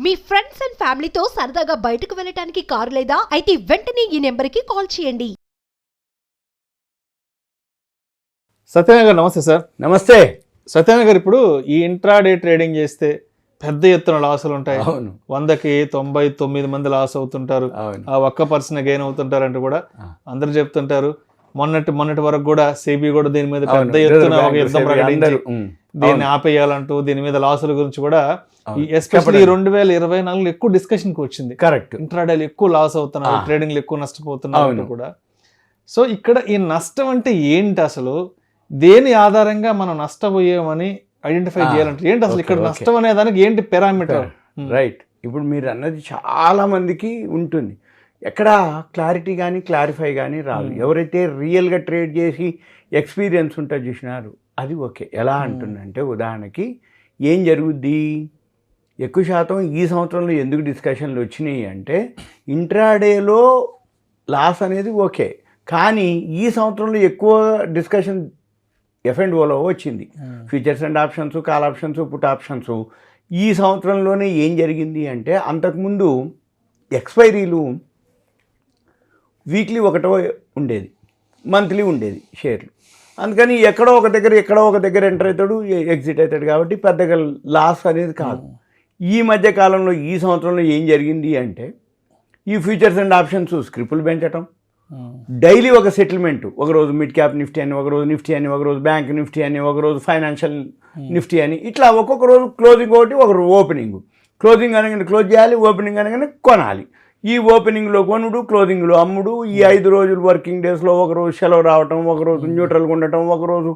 Me friends and ఫ్యామిలీతో సరదాగా బయటకు వెళ్ళటానికి కారు లేదా అయితే వెంటనే ఈ నెంబర్కి కాల్ చేయండి. సత్యనారాయణ గారు నమస్తే సార్. నమస్తే. సత్యనారాయణ గారు, ఇప్పుడు ఈ ఇంట్రాడే ట్రేడింగ్ చేస్తే పెద్ద ఎత్తున లాసులు ఉంటాయి. 100కి 99 మంది లాస్ అవుతుంటారు. ఆ ఒక్క పర్సన్ గెయిన్ అవుతుంటారు అంటూ కూడా అందరు చెప్తుంటారు. మొన్నటి వరకు కూడా సెబీ కూడా దీని మీద పెద్ద ఎత్తున ఒక యుద్ధం ప్రకటించి దీన్ని ఆపేయాలంటూ దీని మీద లాసుల గురించి కూడా ఎస్పెషల్లీ 2024 ఎక్కువ డిస్కషన్ కి వచ్చింది. కరెక్ట్. ఇంట్రాడేలు ఎక్కువ లాస్ అవుతున్నారు, ట్రేడింగ్ ఎక్కువ నష్టపోతున్నారు కూడా. సో ఇక్కడ ఈ నష్టం అంటే ఏంటి, అసలు దేని ఆధారంగా మనం నష్టపోయామని ఐడెంటిఫై చేయాలంటే ఏంటి, అసలు ఇక్కడ నష్టం అనే దానికి ఏంటి పారామీటర్? రైట్. ఇప్పుడు మీరు అన్నది చాలా మందికి ఉంటుంది, ఎక్కడ క్లారిటీ కానీ క్లారిఫై కానీ రాదు. ఎవరైతే రియల్గా ట్రేడ్ చేసి ఎక్స్పీరియన్స్ ఉంటే చూసినారు అది ఓకే. ఎలా అంటుందంటే ఉదాహరణకి ఏం జరుగుద్ది, ఎక్కువ శాతం ఈ సంవత్సరంలో ఎందుకు డిస్కషన్లు వచ్చినాయి అంటే ఇంట్రాడేలో లాస్ అనేది ఓకే, కానీ ఈ సంవత్సరంలో ఎక్కువ డిస్కషన్ F&Oలో వచ్చింది. Futures and options, call options, put options. ఈ సంవత్సరంలోనే ఏం జరిగింది అంటే అంతకుముందు ఎక్స్పైరీలు వీక్లీ ఒకటో ఉండేది, మంత్లీ ఉండేది షేర్లు. అందుకని ఎక్కడో ఒక దగ్గర ఎంటర్ అవుతాడు, ఎగ్జిట్ అవుతాడు. కాబట్టి పెద్దగా లాస్ అనేది కాదు. ఈ మధ్య కాలంలో ఈ సంవత్సరంలో ఏం జరిగింది అంటే ఈ ఫ్యూచర్స్ అండ్ ఆప్షన్స్ స్క్రిప్టులు పెంచటం, డైలీ ఒక సెటిల్మెంట్, ఒకరోజు మిడ్ క్యాప్ నిఫ్టీ అని, ఒకరోజు నిఫ్టీ అని, ఒకరోజు బ్యాంక్ నిఫ్టీ అని, ఒకరోజు ఫైనాన్షియల్ నిఫ్టీ అని, ఇట్లా ఒక్కొక్క రోజు క్లోజింగ్ ఒకటి, ఒకరోజు ఓపెనింగ్. క్లోజింగ్ అనగానే క్లోజ్ చేయాలి, ఓపెనింగ్ అనగానే కొనాలి. ఈ ఓపెనింగ్లో కొనుడు, క్లోజింగ్లో అమ్ముడు. ఈ 5 రోజులు వర్కింగ్ డేస్లో ఒకరోజు సెలవు రావటం, ఒకరోజు న్యూట్రల్గా ఉండటం, ఒకరోజు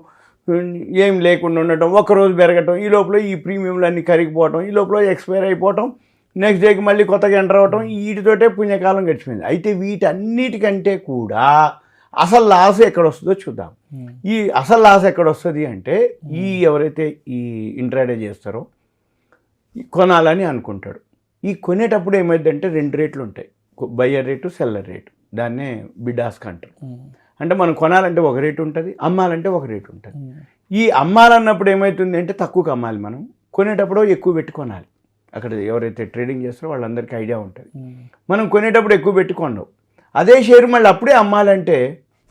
ఏం లేకుండా ఉండటం, ఒకరోజు పెరగటం. ఈ లోపల ఈ ప్రీమియంలు అన్నీ కరిగిపోవటం, ఈ లోపల ఎక్స్పైర్ అయిపోవటం, నెక్స్ట్ డేకి మళ్ళీ కొత్తగా ఎంటర్ అవ్వటం. వీటితోటే పుణ్యకాలం గడిచిపోయింది. అయితే వీటన్నిటికంటే కూడా అసలు లాస్ ఎక్కడ వస్తుందో చూద్దాం. ఈ అసలు లాస్ ఎక్కడ వస్తుంది అంటే ఎవరైతే ఈ ఇంట్రాడే చేస్తారో కొనాలని అనుకుంటాడు. ఈ కొనేటప్పుడు ఏమైందంటే 2 రేట్లు ఉంటాయి, బయ్యర్ రేటు, సెల్లర్ రేటు. దాన్నే బిడ్ ఆస్క్ అంటారు. అంటే మనం కొనాలంటే ఒక రేటు ఉంటుంది, అమ్మాలంటే ఒక రేటు ఉంటుంది. ఈ అమ్మాలన్నప్పుడు ఏమవుతుంది అంటే తక్కువకి అమ్మాలి, మనం కొనేటప్పుడు ఎక్కువ పెట్టి కొనాలి. అక్కడ ఎవరైతే ట్రేడింగ్ చేస్తారో వాళ్ళందరికీ ఐడియా ఉంటుంది. మనం కొనేటప్పుడు ఎక్కువ పెట్టి కొనవు, అదే షేర్ మళ్ళీ అప్పుడే అమ్మాలంటే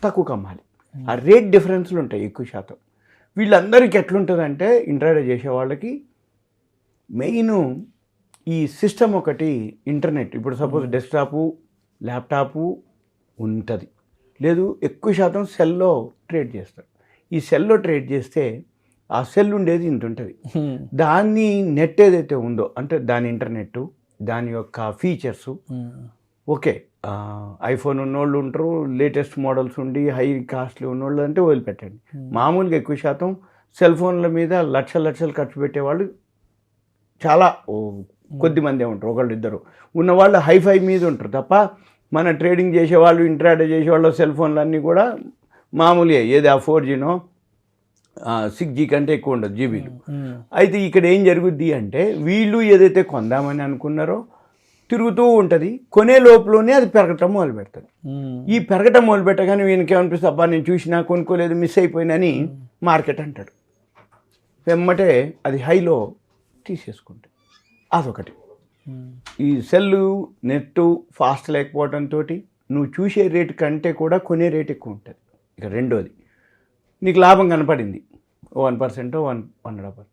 తక్కువకి అమ్మాలి. ఆ రేట్ డిఫరెన్స్లు ఉంటాయి ఎక్కువ శాతం. వీళ్ళందరికీ ఎట్లుంటుందంటే ఇంట్రాడే చేసే వాళ్ళకి మెయిన్ ఈ సిస్టమ్ ఒకటి, ఇంటర్నెట్. ఇప్పుడు సపోజ్ డెస్క్టాపు, ల్యాప్టాపు ఉంటుంది, లేదు ఎక్కువ శాతం సెల్లో ట్రేడ్ చేస్తారు. ఈ సెల్లో ట్రేడ్ చేస్తే ఆ సెల్ ఉండేది ఇంత ఉంటుంది. దాన్ని నెట్ ఏదైతే ఉందో అంటే దాని ఇంటర్నెట్, దాని యొక్క ఫీచర్స్ ఓకే. ఐఫోన్ ఉన్నోళ్ళు ఉంటారు, లేటెస్ట్ మోడల్స్ ఉండి హై కాస్ట్లీ ఉన్నోళ్ళు అంటే వదిలిపెట్టండి. మామూలుగా ఎక్కువ శాతం సెల్ ఫోన్ల మీద లక్షలు ఖర్చు పెట్టేవాళ్ళు చాలా కొద్ది మందే ఉంటారు, ఒకళ్ళు ఇద్దరు ఉన్నవాళ్ళు హైఫై మీద ఉంటారు తప్ప మన ట్రేడింగ్ చేసేవాళ్ళు, ఇంట్రాడే చేసేవాళ్ళు సెల్ ఫోన్లు అన్నీ కూడా మామూలుగా, ఏది ఆ 4Gనో 6G కంటే ఎక్కువ ఉండదు జీబీలు. అయితే ఇక్కడ ఏం జరుగుద్ది అంటే వీళ్ళు ఏదైతే కొందామని అనుకున్నారో తిరుగుతూ ఉంటుంది, కొనే లోపలనే అది పెరగటం మొదలు పెడుతుంది. ఈ పెరగటం మొదలు పెట్టగానే వీనికి అబ్బా నేను చూసినా కొనుక్కోలేదు, మిస్ అయిపోయినని మార్కెట్ అంటాడు. వెమ్మటే అది హైలో తీసేసుకుంటాడు. అదొకటి. ఈ సెల్లు నెట్టు ఫాస్ట్ లేకపోవడంతో నువ్వు చూసే రేటు కంటే కూడా కొనే రేటు ఎక్కువ ఉంటుంది. ఇక రెండోది, నీకు లాభం కనపడింది 1%, 1.5%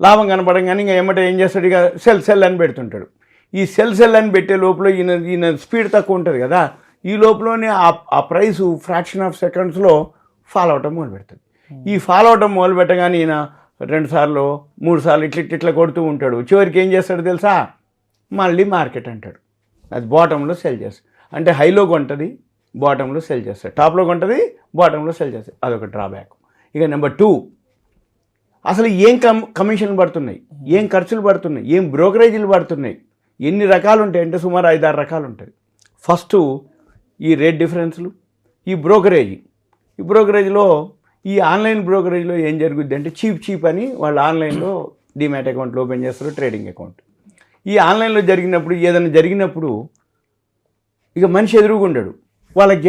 లాభం కనపడంగానే ఇంకా ఏమంటే ఏం చేస్తాడు, ఇక సెల్ అని పెడుతుంటాడు. ఈ సెల్ అని పెట్టే లోపల ఈయన స్పీడ్ తక్కువ ఉంటుంది కదా, ఈ లోపలనే ఆ ప్రైసు ఫ్రాక్షన్ ఆఫ్ సెకండ్స్లో ఫాలో అవటం మొదలు పెడుతుంది. ఈ ఫాలో అవటం మొదలు పెట్టగానే ఈయన 2 సార్లు 3 సార్లు ఇట్లా కొడుతూ ఉంటాడు. చివరికి ఏం చేస్తాడు తెలుసా, మళ్ళీ మార్కెట్ అంటాడు. అది బాటంలో సెల్ చేస్తాడు. అంటే హైలో కొంటుంది, బాటంలో సెల్ చేస్తాడు, టాప్లో కొంటుంది, బాటంలో సెల్ చేస్తాడు. అదొక డ్రాబ్యాక్. ఇక నెంబర్ 2, అసలు ఏం కమిషన్లు పడుతున్నాయి, ఏం ఖర్చులు పడుతున్నాయి, ఏం బ్రోకరేజీలు పడుతున్నాయి, ఎన్ని రకాలు ఉంటాయి అంటే సుమారు 5-6 రకాలు ఉంటుంది. ఫస్ట్ ఈ రేట్ డిఫరెన్స్లు, ఈ బ్రోకరేజ్లో ఈ ఆన్లైన్ బ్రోకరేజ్లో ఏం జరుగుద్ది అంటే చీప్ అని వాళ్ళు ఆన్లైన్లో డిమ్యాట్ అకౌంట్లు ఓపెన్ చేస్తారు, ట్రేడింగ్ అకౌంట్. ఈ ఆన్లైన్లో ఏదైనా జరిగినప్పుడు ఇక మనిషి ఎదురుగుండడు, వాళ్ళకి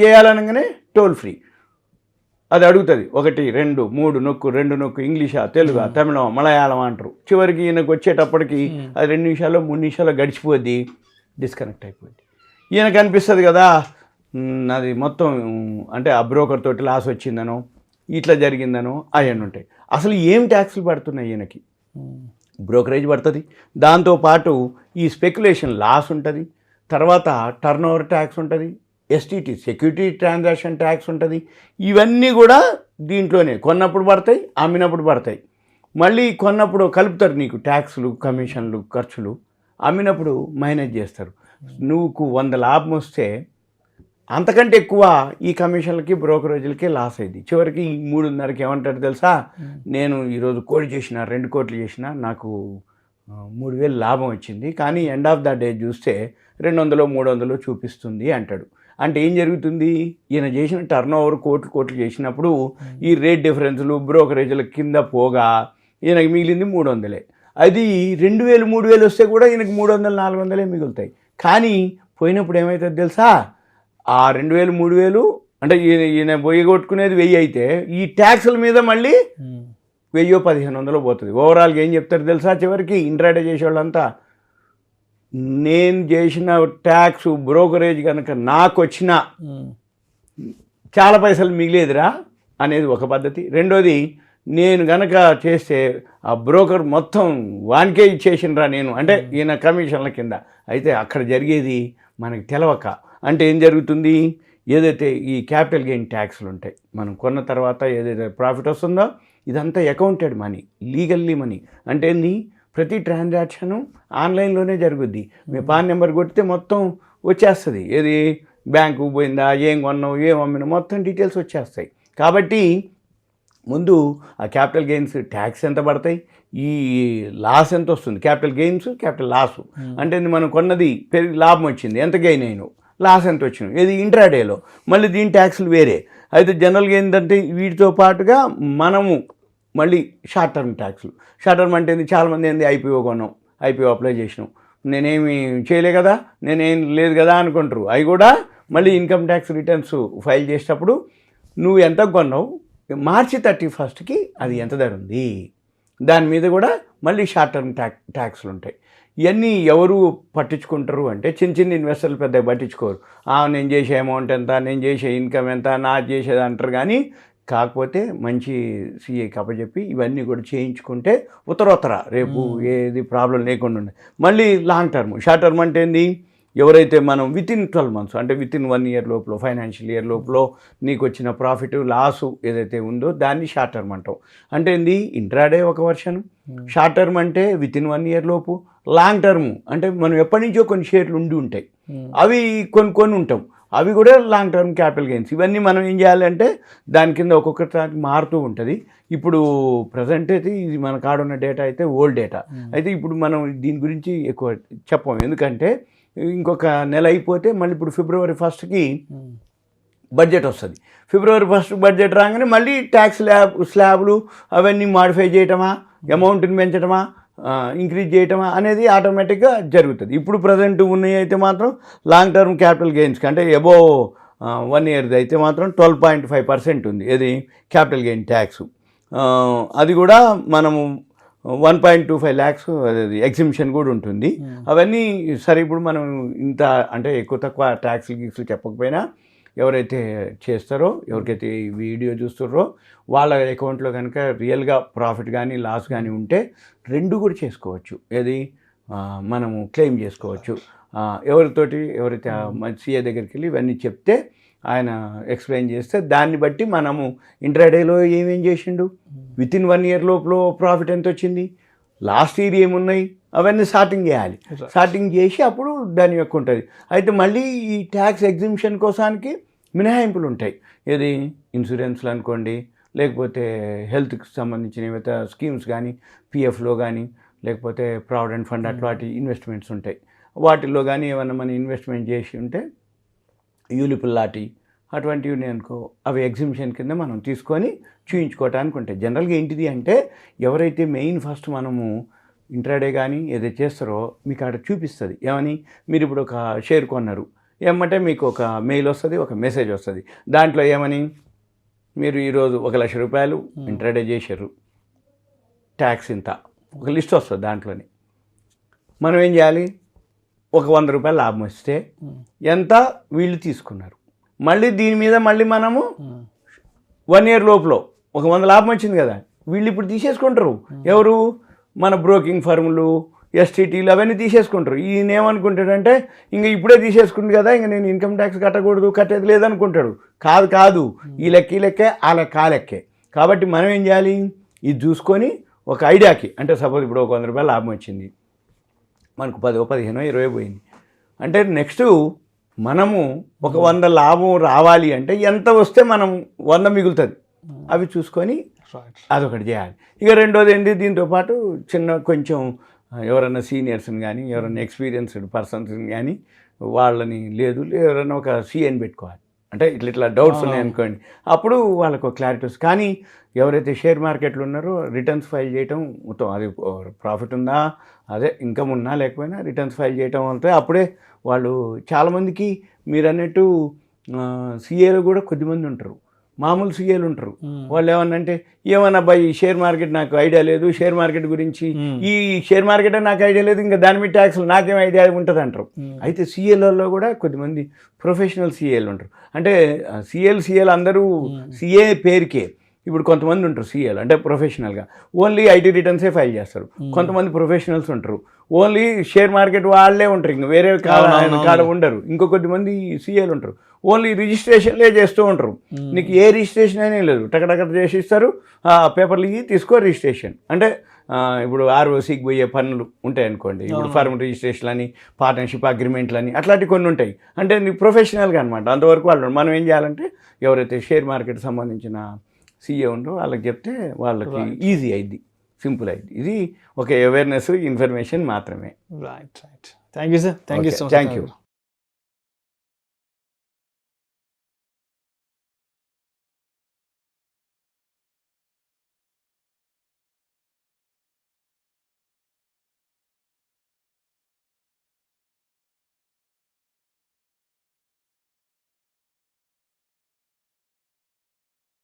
చేయాలనగానే టోల్ ఫ్రీ అది అడుగుతుంది 1 2 3 నొక్కు 2 నొక్కు ఇంగ్లీషా తెలుగా తమిళం మలయాళం అంటారు. చివరికి ఈయనకు వచ్చేటప్పటికి అది 2 నిమిషాలు 3 నిమిషాలు గడిచిపోద్ది, డిస్కనెక్ట్ అయిపోద్ది. ఈయనకు అనిపిస్తుంది కదా అది మొత్తం అంటే ఆ బ్రోకర్ తోటి లాస్ వచ్చిందనో ఇట్లా జరిగిందనో అవన్నీ ఉంటాయి. అసలు ఏం ట్యాక్స్లు పడుతున్నాయి ఈయనకి? బ్రోకరేజ్ పడుతుంది, దాంతోపాటు ఈ స్పెక్యులేషన్ లాస్ ఉంటుంది, తర్వాత టర్న్ ఓవర్ ట్యాక్స్ ఉంటుంది, ఎస్టీటీ సెక్యూరిటీ ట్రాన్సాక్షన్ ట్యాక్స్ ఉంటుంది. ఇవన్నీ కూడా దీంట్లోనే కొన్నప్పుడు పడతాయి, అమ్మినప్పుడు పడతాయి. మళ్ళీ కొన్నప్పుడు కలుపుతారు నీకు ట్యాక్స్లు కమిషన్లు ఖర్చులు, అమ్మినప్పుడు మైనస్ చేస్తారు. నువ్వు 100 లాభం వస్తే అంతకంటే ఎక్కువ ఈ కమిషన్లకి బ్రోకరేజీలకి లాస్ అయింది. చివరికి 3.5కి ఏమంటాడు తెలుసా, నేను ఈరోజు 1 కోటి చేసిన 2 కోట్లు చేసిన నాకు 3,000 లాభం వచ్చింది, కానీ ఎండ్ ఆఫ్ ద డే చూస్తే 200 300 చూపిస్తుంది అంటాడు. అంటే ఏం జరుగుతుంది, ఈయన చేసిన టర్న్ ఓవర్ కోట్లు చేసినప్పుడు ఈ రేట్ డిఫరెన్స్లు బ్రోకరేజీల కింద పోగా ఈయనకి మిగిలింది 300. అది 2,000 3,000 వస్తే కూడా ఈయనకి 300 400 మిగులుతాయి. కానీ పోయినప్పుడు ఏమవుతుంది తెలుసా, ఆ 2,000 3,000 అంటే ఈయన పొయ్యి కొట్టుకునేది 1000 అయితే ఈ ట్యాక్సుల మీద మళ్ళీ 1000 1,500 పోతుంది. ఓవరాల్గా ఏం చెప్తారు తెలుసా చివరికి ఇంట్రాడే చేసేవాళ్ళంతా, నేను చేసిన ట్యాక్స్ బ్రోకరేజ్ కనుక నాకు వచ్చిన చాలా పైసలు మిగిలేదురా అనేది ఒక పద్ధతి. రెండోది, నేను గనక చేస్తే ఆ బ్రోకర్ మొత్తం వానికే ఇచ్చేసినరా నేను, అంటే ఈయన కమిషన్ల కింద. అయితే అక్కడ జరిగేది మనకి తెలవక, అంటే ఏం జరుగుతుంది, ఏదైతే ఈ క్యాపిటల్ గెయిన్ ట్యాక్స్లు ఉంటాయి, మనం కొన్న తర్వాత ఏదైతే ప్రాఫిట్ వస్తుందో ఇదంతా అకౌంటెడ్ మనీ, లీగల్లీ మనీ. అంటే ఏంది, ప్రతి ట్రాన్సాక్షను ఆన్లైన్లోనే జరుగుద్ది. మీ పాన్ నెంబర్ కొడితే మొత్తం వచ్చేస్తుంది, ఏది బ్యాంకు పోయిందా, ఏం కొన్నావు, ఏం అమ్మినా మొత్తం డీటెయిల్స్ వచ్చేస్తాయి. కాబట్టి ముందు ఆ క్యాపిటల్ గెయిన్స్ ట్యాక్స్ ఎంత పడతాయి, ఈ లాస్ ఎంత వస్తుంది, క్యాపిటల్ గెయిన్స్ క్యాపిటల్ లాసు అంటే మనం కొన్నది పెరిగి లాభం వచ్చింది, ఎంత గెయిన్ అయినావు, లాస్ ఎంత వచ్చినావు, ఇది ఇంట్రాడేలో, మళ్ళీ దీని ట్యాక్స్లు వేరే. అయితే జనరల్గా ఏంటంటే వీటితో పాటుగా మనము మళ్ళీ షార్ట్ టర్మ్ ట్యాక్స్లు. షార్ట్ టర్మ్ అంటే చాలామంది ఏంది, ఐపీఓ కొన్నాం, ఐపీఓ అప్లై చేసినాం, నేనేమి చేయలే కదా, నేనేం లేదు కదా అనుకుంటారు. అవి కూడా మళ్ళీ ఇన్కమ్ ట్యాక్స్ రిటర్న్స్ ఫైల్ చేసేటప్పుడు నువ్వు ఎంత కొన్నావు, మార్చి 31కి అది ఎంత ధర ఉంది, దాని మీద కూడా మళ్ళీ షార్ట్ టర్మ్ ట్యాక్స్లు ఉంటాయి. ఇవన్నీ ఎవరు పట్టించుకుంటారు అంటే చిన్న ఇన్వెస్టర్లు పెద్దగా పట్టించుకోరు. నేను చేసే అమౌంట్ ఎంత, నేను చేసే ఇన్కమ్ ఎంత, నా చేసేది అంటారు. కానీ కాకపోతే మంచి సీఏకి అప్పచెప్పి ఇవన్నీ కూడా చేయించుకుంటే ఉత్తరోత్తర రేపు ఏది ప్రాబ్లం లేకుండా ఉండే. మళ్ళీ లాంగ్ టర్మ్, షార్ట్ టర్మ్ అంటే ఏంది, ఎవరైతే మనం వితిన్ 12 months అంటే వితిన్ 1 year లోపల, ఫైనాన్షియల్ ఇయర్ లోపల నీకు వచ్చిన ప్రాఫిట్ లాసు ఏదైతే ఉందో దాన్ని షార్ట్ టర్మ్ అంటాం. అంటే ఏంది, ఇంట్రాడే ఒక వర్షన్, షార్ట్ టర్మ్ అంటే వితిన్ 1 year లోపు, లాంగ్ టర్మ్ అంటే మనం ఎప్పటి నుంచో కొన్ని షేర్లు ఉండి ఉంటాయి, అవి కొన్ని ఉంటాం, అవి కూడా లాంగ్ టర్మ్ క్యాపిటల్ గెయిన్స్. ఇవన్నీ మనం ఏం చేయాలంటే దాని కింద ఒక్కొక్కటి మారుతూ ఉంటుంది. ఇప్పుడు ప్రజెంట్ అయితే ఇది మన కాడున్న డేటా అయితే ఓల్డ్ డేటా. అయితే ఇప్పుడు మనం దీని గురించి ఎక్కువ చెప్పం, ఎందుకంటే ఇంకొక నెల అయిపోతే మళ్ళీ ఇప్పుడు February 1కి బడ్జెట్ వస్తుంది. February 1 బడ్జెట్ రాగానే మళ్ళీ ట్యాక్స్ స్లాబ్లు అవన్నీ మాడిఫై చేయటమా, అమౌంట్ని పెంచడమా, ఇంక్రీజ్ చేయటమా అనేది ఆటోమేటిక్గా జరుగుతుంది. ఇప్పుడు ప్రజెంట్ ఉన్నాయి అయితే మాత్రం లాంగ్ టర్మ్ క్యాపిటల్ గెయిన్స్కి అంటే అబోవ్ 1 year అయితే మాత్రం 12.5% ఉంది ఏది క్యాపిటల్ గెయిన్ ట్యాక్స్. అది కూడా మనము 1.25 lakhs అది ఎగ్జిబిషన్ కూడా ఉంటుంది. అవన్నీ సరే ఇప్పుడు మనం ఇంత అంటే ఎక్కువ తక్కువ ట్యాక్స్లు చెప్పకపోయినా ఎవరైతే చేస్తారో, ఎవరికైతే ఈ వీడియో చూస్తారో వాళ్ళ అకౌంట్లో కనుక రియల్గా ప్రాఫిట్ కానీ లాస్ కానీ ఉంటే రెండు కూడా చేసుకోవచ్చు. ఏది మనము క్లెయిమ్ చేసుకోవచ్చు. ఎవరైతే సీఏ దగ్గరికి వెళ్ళి ఇవన్నీ చెప్తే ఆయన ఎక్స్ప్లెయిన్ చేస్తే దాన్ని బట్టి మనము ఇంట్రాడేలో ఏమేం చేసిండు, వితిన్ 1 year లోపల ప్రాఫిట్ ఎంత వచ్చింది, లాస్ట్ ఇయర్ ఏమున్నాయి, అవన్నీ సార్టింగ్ చేయాలి. సార్టింగ్ చేసి అప్పుడు దాని యొక్క ఉంటుంది. అయితే మళ్ళీ ఈ ట్యాక్స్ ఎగ్జిబిషన్ కోసానికి మినహాయింపులు ఉంటాయి. ఏది ఇన్సూరెన్స్లు అనుకోండి, లేకపోతే హెల్త్కి సంబంధించిన ఏవైతే స్కీమ్స్ కానీ, పిఎఫ్లో కానీ, లేకపోతే ప్రావిడెంట్ ఫండ్ అట్లాంటి ఇన్వెస్ట్మెంట్స్ ఉంటాయి. వాటిల్లో కానీ ఏమన్నా మనం ఇన్వెస్ట్మెంట్ చేసి ఉంటే యూలిపుల్ లాంటి అటువంటివి ఉన్నాయి అనుకో, అవి ఎగ్జిబిషన్ కింద మనం తీసుకొని చూయించుకోవటానికి ఉంటాయి. జనరల్గా ఏంటిది అంటే ఎవరైతే మెయిన్ ఫస్ట్ మనము ఇంట్రాడే కానీ ఏదైతే చేస్తారో మీకు అక్కడ చూపిస్తుంది. ఏమని, మీరు ఇప్పుడు ఒక షేర్ కొన్నారు, ఏమంటే మీకు ఒక మెయిల్ వస్తుంది, ఒక మెసేజ్ వస్తుంది. దాంట్లో ఏమని, మీరు ఈరోజు 1,00,000 రూపాయలు ఇంట్రాడే చేశారు, ట్యాక్స్ ఇంత ఒక లిస్ట్ వస్తుంది, దాంట్లోనే మనం ఏం చేయాలి, ఒక 100 రూపాయలు లాభం వస్తే ఎంత వీళ్ళు తీసుకున్నారు, మళ్ళీ దీని మీద మళ్ళీ మనము 1 ఇయర్ లోపల ఒక 100 లాభం వచ్చింది కదా, వీళ్ళు ఇప్పుడు తీసేసుకుంటారు. ఎవరు? మన బ్రోకింగ్ ఫర్ములు, ఎస్టీటీలు అవన్నీ తీసేసుకుంటారు. ఈయన ఏమనుకుంటాడంటే ఇంక ఇప్పుడే తీసేసుకుంది కదా, ఇంక నేను ఇన్కమ్ ట్యాక్స్ కట్టకూడదు, కట్టేది లేదనుకుంటాడు. కాదు, ఈ లెక్కే ఆ లెక్కే. కాబట్టి మనం ఏం చేయాలి, ఇది చూసుకొని ఒక ఐడియాకి, అంటే సపోజ్ ఇప్పుడు ఒక 100 రూపాయలు లాభం వచ్చింది, మనకు 10, 15, 20 పోయింది అంటే నెక్స్ట్ మనము ఒక 100 లాభం రావాలి అంటే ఎంత వస్తే మనం 100 మిగులుతుంది, అవి చూసుకొని అదొకటి చేయాలి. ఇక రెండోది ఏంటి, దీంతో పాటు చిన్న కొంచెం ఎవరైనా సీనియర్స్ని కానీ ఎవరైనా ఎక్స్పీరియన్స్డ్ పర్సన్స్ని కానీ వాళ్ళని లేదు ఎవరైనా ఒక సిఎని పెట్టుకోవాలి. అంటే ఇట్లా డౌట్స్ ఉన్నాయనుకోండి, అప్పుడు వాళ్ళకు క్లారిటీ వస్తుంది. కానీ ఎవరైతే షేర్ మార్కెట్లో ఉన్నారో రిటర్న్స్ ఫైల్ చేయటం మొత్తం, అది ప్రాఫిట్ ఉందా, అదే ఇన్కమ్ ఉన్నా లేకపోయినా రిటర్న్స్ ఫైల్ చేయటం అంటే అప్పుడే వాళ్ళు చాలామందికి మీరు అన్నట్టు సిఏలు కూడా కొద్దిమంది ఉంటారు, మామూలు సీఏలు ఉంటారు. వాళ్ళు ఏమన్నంటే ఏమన్నా అబ్బాయి ఈ షేర్ మార్కెట్ నాకు ఐడియా లేదు, షేర్ మార్కెట్ గురించి ఈ షేర్ మార్కెట్ నాకు ఐడియా లేదు, ఇంకా దాని మీద ట్యాక్స్లు నాకేం ఐడియా ఉంటుంది అంటారు. అయితే సీఏలలో కూడా కొద్దిమంది ప్రొఫెషనల్ సీఏలు ఉంటారు. అంటే సీఏలు అందరూ సీఏ పేరుకే. ఇప్పుడు కొంతమంది ఉంటారు సీఏలు అంటే ప్రొఫెషనల్గా ఓన్లీ ఐటీ రిటర్న్సే ఫైల్ చేస్తారు. కొంతమంది ప్రొఫెషనల్స్ ఉంటారు, ఓన్లీ షేర్ మార్కెట్ వాళ్ళే ఉంటారు, ఇంకా వేరే కాడ ఉండరు. ఇంకో కొద్దిమంది సీఏలు ఉంటారు, ఓన్లీ రిజిస్ట్రేషన్లే చేస్తూ ఉంటారు. నీకు ఏ రిజిస్ట్రేషన్ అయినా లేదు, టకటక చేసి ఇస్తారు, పేపర్లు ఇవి తీసుకో రిజిస్ట్రేషన్. అంటే ఇప్పుడు ఆర్ఓసీకి పోయే పనులు ఉంటాయి అనుకోండి, ఇప్పుడు ఫర్మ్ రిజిస్ట్రేషన్ అని, పార్ట్నర్షిప్ అగ్రిమెంట్లు అని, అట్లాంటివి కొన్ని ఉంటాయి. అంటే నీకు ప్రొఫెషనల్గా అనమాట. అంతవరకు వాళ్ళు మనం ఏం చేయాలంటే ఎవరైతే షేర్ మార్కెట్ సంబంధించిన సీఏ ఉండో వాళ్ళకి చెప్తే వాళ్ళకి ఈజీ అయింది, సింపుల్ అయింది. ఇది ఒక అవేర్నెస్ ఇన్ఫర్మేషన్ మాత్రమే. Right. Thank you sir. Thank you so much. Thank you.